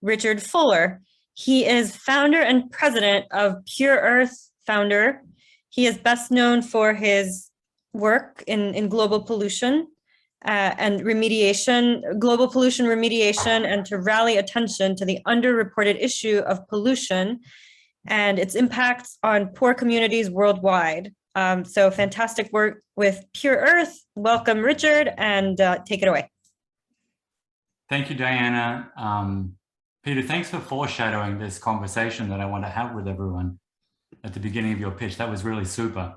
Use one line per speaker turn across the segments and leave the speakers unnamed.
Richard Fuller. He is founder and president of Pure Earth Founder. He is best known for his work in global pollution and remediation, global pollution remediation, and to rally attention to the underreported issue of pollution and its impacts on poor communities worldwide. So fantastic work with Pure Earth. Welcome, Richard, and take it away.
Thank you, Diana. Peter, thanks for foreshadowing this conversation that I want to have with everyone at the beginning of your pitch. That was really super.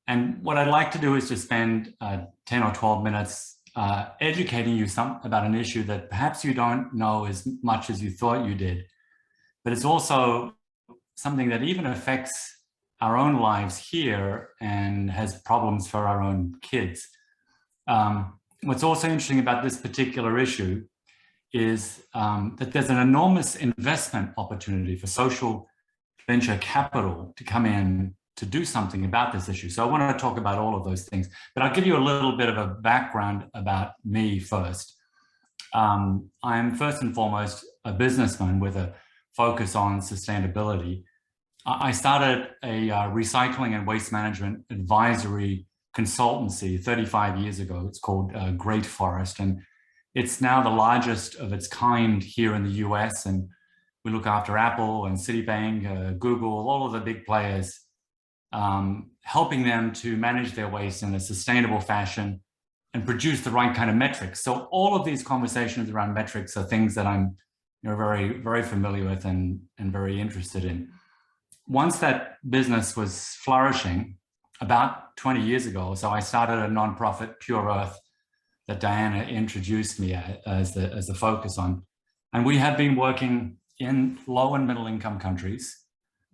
And what I'd like to do is just spend 10 or 12 minutes educating you about an issue that perhaps you don't know as much as you thought you did. But it's also something that even affects our own lives here and has problems for our own kids. What's also interesting about this particular issue is that there's an enormous investment opportunity for social venture capital to come in to do something about this issue. So I want to talk about all of those things, but I'll give you a little bit of a background about me first. I'm first and foremost a businessman with a focus on sustainability. I started a recycling and waste management advisory consultancy 35 years ago. It's called Great Forest, and it's now the largest of its kind here in the US, and we look after Apple and Citibank, Google, all of the big players, helping them to manage their waste in a sustainable fashion and produce the right kind of metrics. So all of these conversations around metrics are things that I'm very, very familiar with and very interested in. Once that business was flourishing, about 20 years ago, so I started a nonprofit, Pure Earth, that Diana introduced me as the focus on. And we have been working in low and middle income countries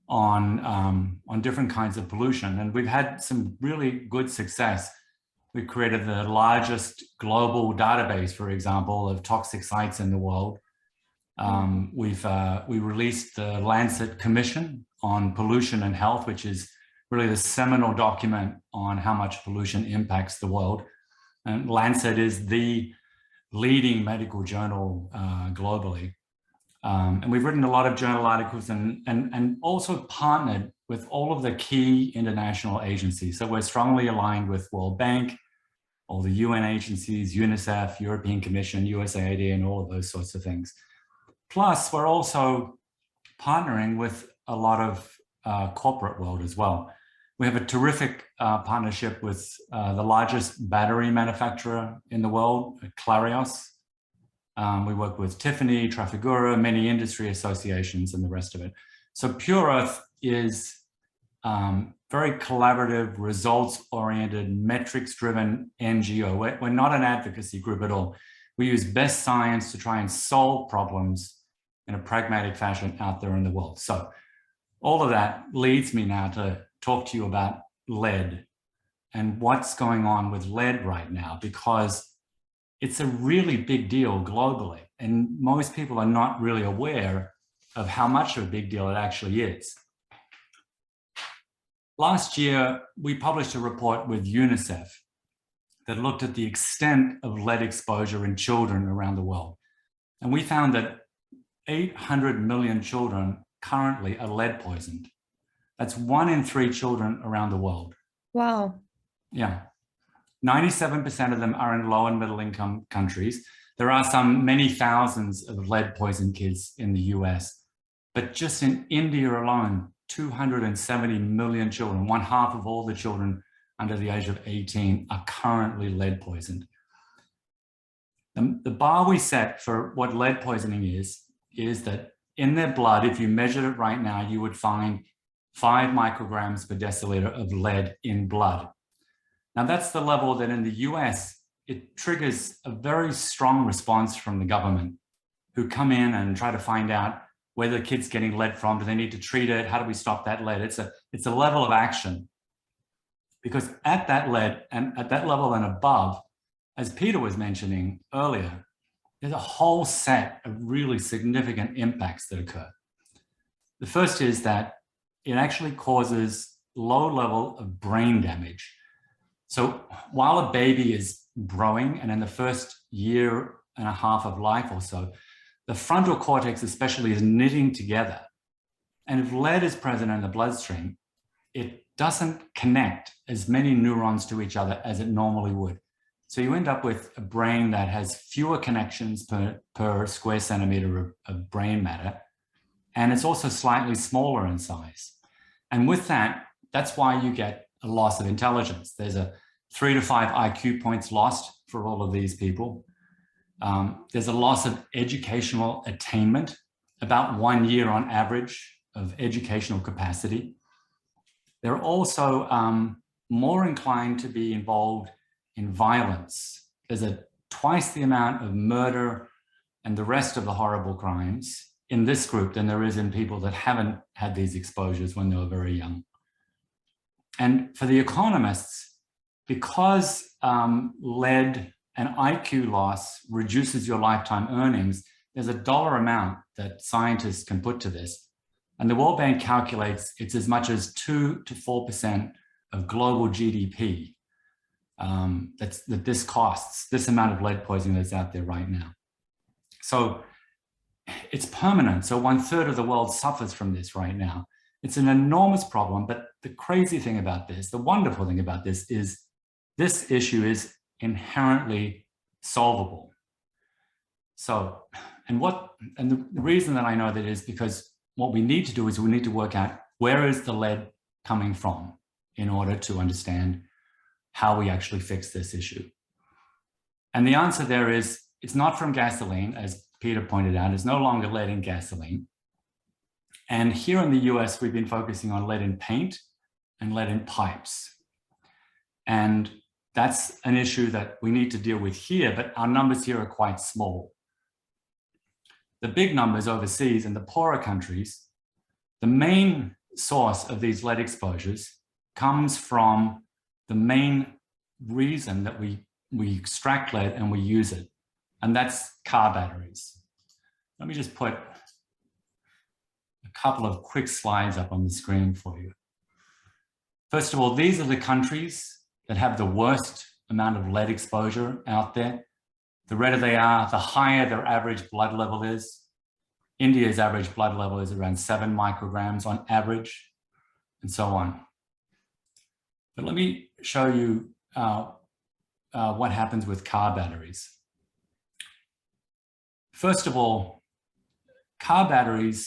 on different kinds of pollution. And we've had some really good success. We created the largest global database, for example, of toxic sites in the world. We released the Lancet Commission on Pollution and Health, which is really the seminal document on how much pollution impacts the world. And Lancet is the leading medical journal globally. And we've written a lot of journal articles and also partnered with all of the key international agencies. So we're strongly aligned with World Bank, all the UN agencies, UNICEF, European Commission, USAID, and all of those sorts of things. Plus, we're also partnering with a lot of corporate world as well. We have a terrific partnership with the largest battery manufacturer in the world, Clarios. We work with Tiffany, Trafigura, many industry associations, and the rest of it. So Pure Earth is very collaborative, results-oriented, metrics-driven NGO. We're not an advocacy group at all. We use best science to try and solve problems in a pragmatic fashion out there in the world. So all of that leads me now to talk to you about lead and what's going on with lead right now, because it's a really big deal globally, and most people are not really aware of how much of a big deal it actually is. Last year, we published a report with UNICEF that looked at the extent of lead exposure in children around the world. And we found that 800 million children currently are lead poisoned. That's 1 in 3 children around the world.
Wow.
Yeah. 97% of them are in low and middle income countries. There are many thousands of lead poisoned kids in the US, but just in India alone, 270 million children, 1/2 of all the children under the age of 18 are currently lead poisoned. The bar we set for what lead poisoning is that in their blood, if you measured it right now, you would find 5 micrograms per deciliter of lead in blood. Now that's the level that in the US, it triggers a very strong response from the government, who come in and try to find out where the kid's getting lead from. Do they need to treat it? How do we stop that lead? It's a level of action. Because at that lead and at that level and above, as Peter was mentioning earlier, there's a whole set of really significant impacts that occur. The first is that it actually causes low level of brain damage. So while a baby is growing and in the first 1.5 years of life or so, the frontal cortex especially is knitting together. And if lead is present in the bloodstream, it doesn't connect as many neurons to each other as it normally would. So you end up with a brain that has fewer connections per square centimeter of brain matter. And it's also slightly smaller in size. And with that, that's why you get a loss of intelligence. There's a 3 to 5 IQ points lost for all of these people. There's a loss of educational attainment, about 1 year on average of educational capacity. They're also more inclined to be involved in violence. There's twice the amount of murder and the rest of the horrible crimes in this group than there is in people that haven't had these exposures when they were very young. And for the economists, because lead and IQ loss reduces your lifetime earnings, there's a dollar amount that scientists can put to this. And the World Bank calculates it's as much as 2 to 4% of global GDP that this costs, this amount of lead poisoning that's out there right now. So it's permanent. So 1/3 of the world suffers from this right now. It's an enormous problem, but the crazy thing about this, the wonderful thing about this is this issue is inherently solvable. So, and the reason that I know that is because what we need to do is we need to work out where is the lead coming from in order to understand how we actually fix this issue. And the answer there is, it's not from gasoline, as Peter pointed out, it's no longer lead in gasoline. And here in the US, we've been focusing on lead in paint and lead in pipes. And that's an issue that we need to deal with here, but our numbers here are quite small. The big numbers overseas in the poorer countries, the main source of these lead exposures comes from the main reason that we extract lead and we use it, and that's car batteries. Let me just put a couple of quick slides up on the screen for you. First of all, these are the countries that have the worst amount of lead exposure out there. The redder they are, the higher their average blood level is. India's average blood level is around 7 micrograms on average, and so on. But let me show you what happens with car batteries. First of all, car batteries,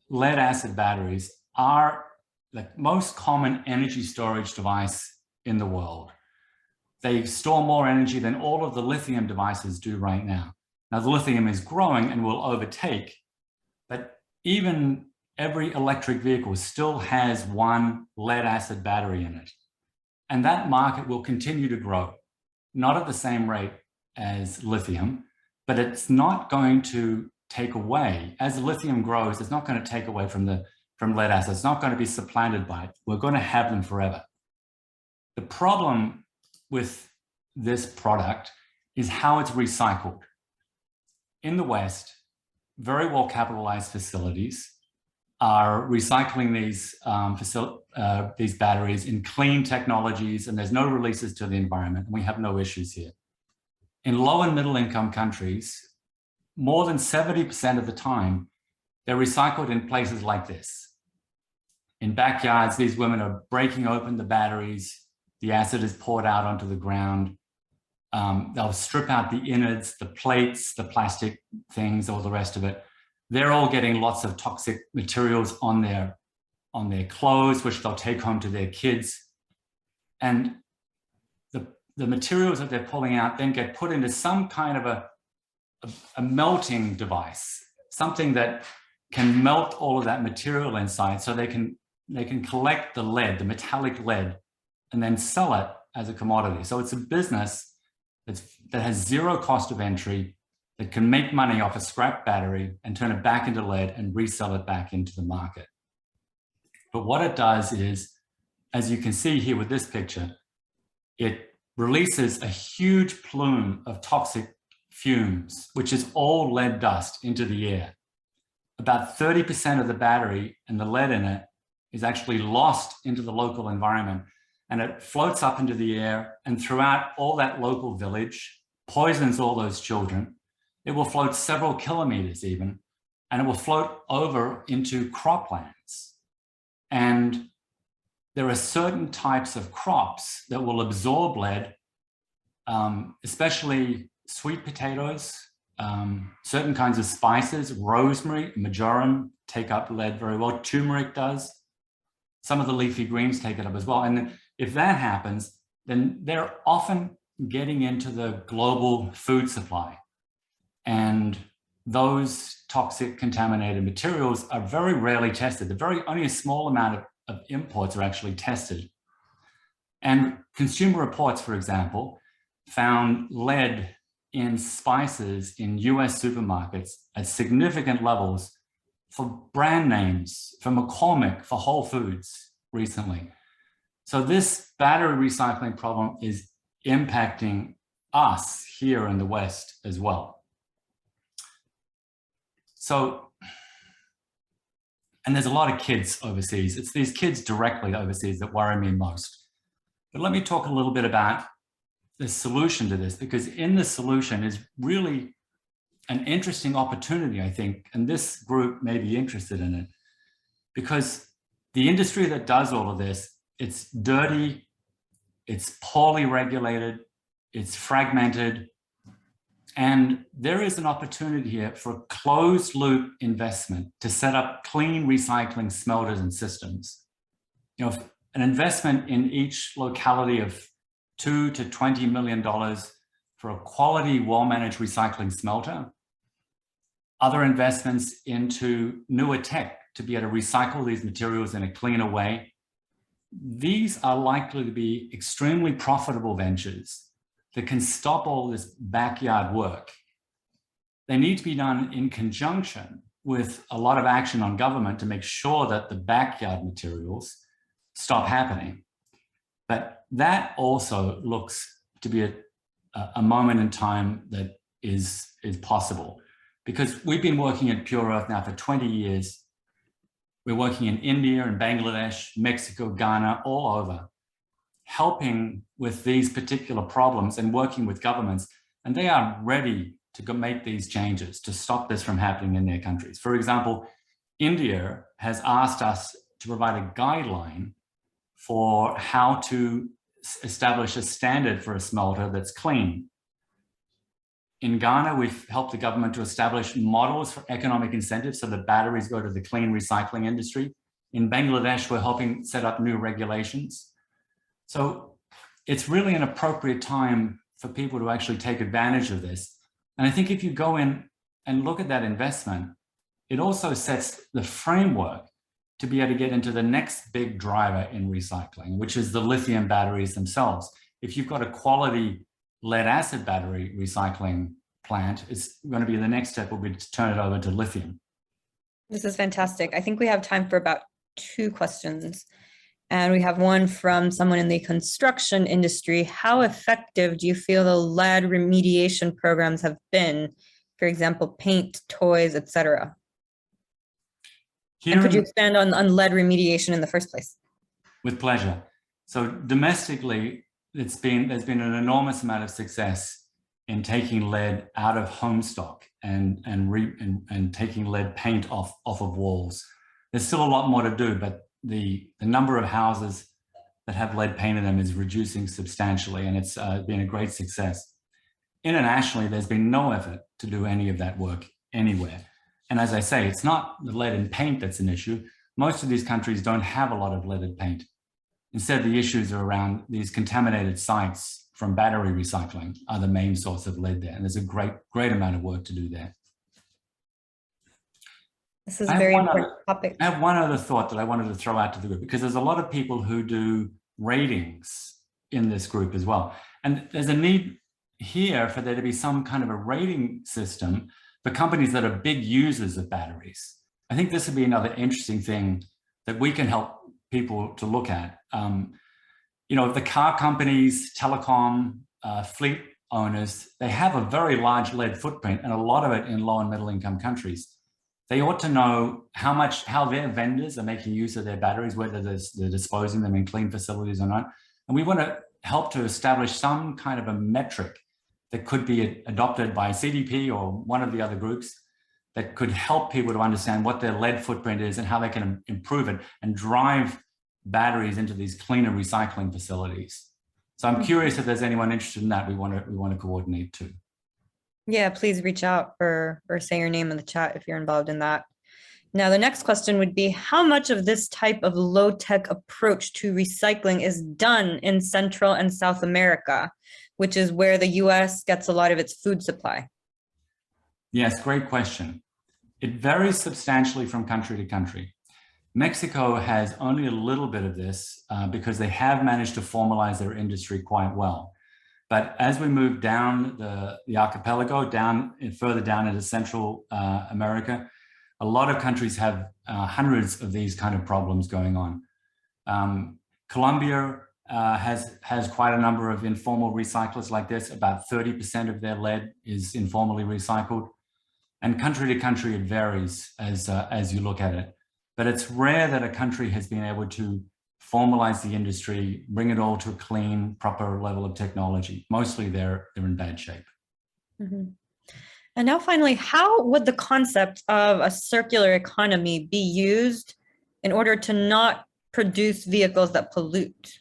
lead acid batteries, are the most common energy storage device in the world. They store more energy than all of the lithium devices do right now. Now, the lithium is growing and will overtake, but even every electric vehicle still has one lead acid battery in it. And that market will continue to grow, not at the same rate as lithium, but it's not going to take away, as lithium grows, it's not going to take away from lead acid. It's not going to be supplanted by it. We're going to have them forever. The problem with this product is how it's recycled. In the West, very well capitalized facilities are recycling these batteries in clean technologies, and there's no releases to the environment, and we have no issues here. In low and middle income countries, more than 70% of the time, they're recycled in places like this. In backyards, these women are breaking open the batteries, the acid is poured out onto the ground. They'll strip out the innards, the plates, the plastic things, all the rest of it. They're all getting lots of toxic materials on their clothes, which they'll take home to their kids. And the materials that they're pulling out then get put into some kind of a melting device, something that can melt all of that material inside, so they can collect the lead, the metallic lead, and then sell it as a commodity. So it's a business that has zero cost of entry, that can make money off a scrap battery and turn it back into lead and resell it back into the market. But what it does is, as you can see here with this picture, it releases a huge plume of toxic fumes, which is all lead dust, into the air. About 30% of the battery and the lead in it is actually lost into the local environment, and it floats up into the air and throughout all that local village, poisons all those children. It will float several kilometers even, and it will float over into croplands. And there are certain types of crops that will absorb lead, especially sweet potatoes, certain kinds of spices, rosemary, marjoram take up lead very well, turmeric does. Some of the leafy greens take it up as well. And if that happens, then they're often getting into the global food supply. And those toxic contaminated materials are very rarely tested. Only a small amount of imports are actually tested. And Consumer Reports, for example, found lead in spices in US supermarkets at significant levels for brand names, for McCormick, for Whole Foods recently. So this battery recycling problem is impacting us here in the West as well. So, and there's a lot of kids overseas. It's these kids directly overseas that worry me most. But let me talk a little bit about the solution to this, because in the solution is really an interesting opportunity, I think, and this group may be interested in it, because the industry that does all of this, it's dirty, it's poorly regulated, it's fragmented, and there is an opportunity here for closed loop investment to set up clean recycling smelters and systems. You know, an investment in each locality of $2 to $20 million for a quality, well-managed recycling smelter. Other investments into newer tech to be able to recycle these materials in a cleaner way. These are likely to be extremely profitable ventures that can stop all this backyard work. They need to be done in conjunction with a lot of action on government to make sure that the backyard materials stop happening. But that also looks to be a moment in time that is possible, because we've been working at Pure Earth now for 20 years. We're working in India and Bangladesh, Mexico, Ghana, all over, helping with these particular problems and working with governments. And they are ready to go make these changes to stop this from happening in their countries. For example, India has asked us to provide a guideline for how to establish a standard for a smelter that's clean. In Ghana, we've helped the government to establish models for economic incentives so that batteries go to the clean recycling industry. In Bangladesh, we're helping set up new regulations. So it's really an appropriate time for people to actually take advantage of this. And I think if you go in and look at that investment, it also sets the framework to be able to get into the next big driver in recycling, which is the lithium batteries themselves. If you've got a quality lead acid battery recycling plant, it's going to be the next step will be to turn it over to lithium.
This is fantastic. I think we have time for about 2 questions. And we have one from someone in the construction industry. How effective do you feel the lead remediation programs have been? For example, paint, toys, etc. And could you expand on lead remediation in the first place?
With pleasure. So domestically, there's been an enormous amount of success in taking lead out of home stock and taking lead paint off of walls. There's still a lot more to do, but the number of houses that have lead paint in them is reducing substantially, and it's been a great success. Internationally, there's been no effort to do any of that work anywhere. And as I say, it's not the lead in paint that's an issue. Most of these countries don't have a lot of leaded paint. Instead, the issues are around these contaminated sites from battery recycling are the main source of lead there. And there's a great amount of work to do there.
This is a very important topic.
I have one other thought that I wanted to throw out to the group, because there's a lot of people who do ratings in this group as well. And there's a need here for there to be some kind of a rating system for companies that are big users of batteries. I think this would be another interesting thing that we can help people to look at. You know, the car companies, telecom, fleet owners, they have a very large lead footprint, and a lot of it in low and middle income countries. They ought to know how their vendors are making use of their batteries, whether they're disposing them in clean facilities or not. And we want to help to establish some kind of a metric that could be adopted by CDP or one of the other groups that could help people to understand what their lead footprint is and how they can improve it and drive batteries into these cleaner recycling facilities. So I'm curious if there's anyone interested in that. We want to coordinate too.
Yeah, please reach out or say your name in the chat if you're involved in that. Now, the next question would be, how much of this type of low-tech approach to recycling is done in Central and South America, which is where the US gets a lot of its food supply?
Yes, great question. It varies substantially from country to country. Mexico has only a little bit of this because they have managed to formalize their industry quite well. But as we move down the archipelago, further down into Central America, a lot of countries have hundreds of these kind of problems going on. Colombia has quite a number of informal recyclers like this. About 30% of their lead is informally recycled. And country to country, it varies as you look at it. But it's rare that a country has been able to formalize the industry, bring it all to a clean, proper level of technology. Mostly they're in bad shape.
Mm-hmm. And now finally, how would the concept of a circular economy be used in order to not produce vehicles that pollute?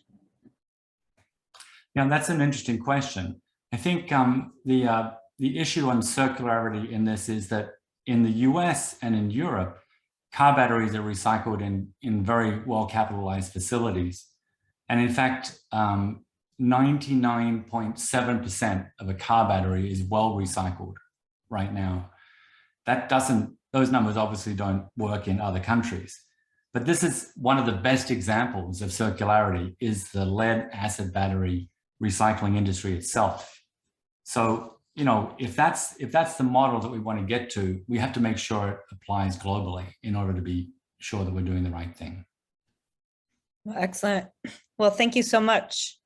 Yeah, that's an interesting question. I think the issue on circularity in this is that in the US and in Europe, car batteries are recycled in very well-capitalized facilities. And in fact, 99.7% of a car battery is well recycled right now. Those numbers obviously don't work in other countries. But this is one of the best examples of circularity, is the lead acid battery recycling industry itself. So, if that's the model that we want to get to, we have to make sure it applies globally in order to be sure that we're doing the right thing.
Excellent. Well, thank you so much.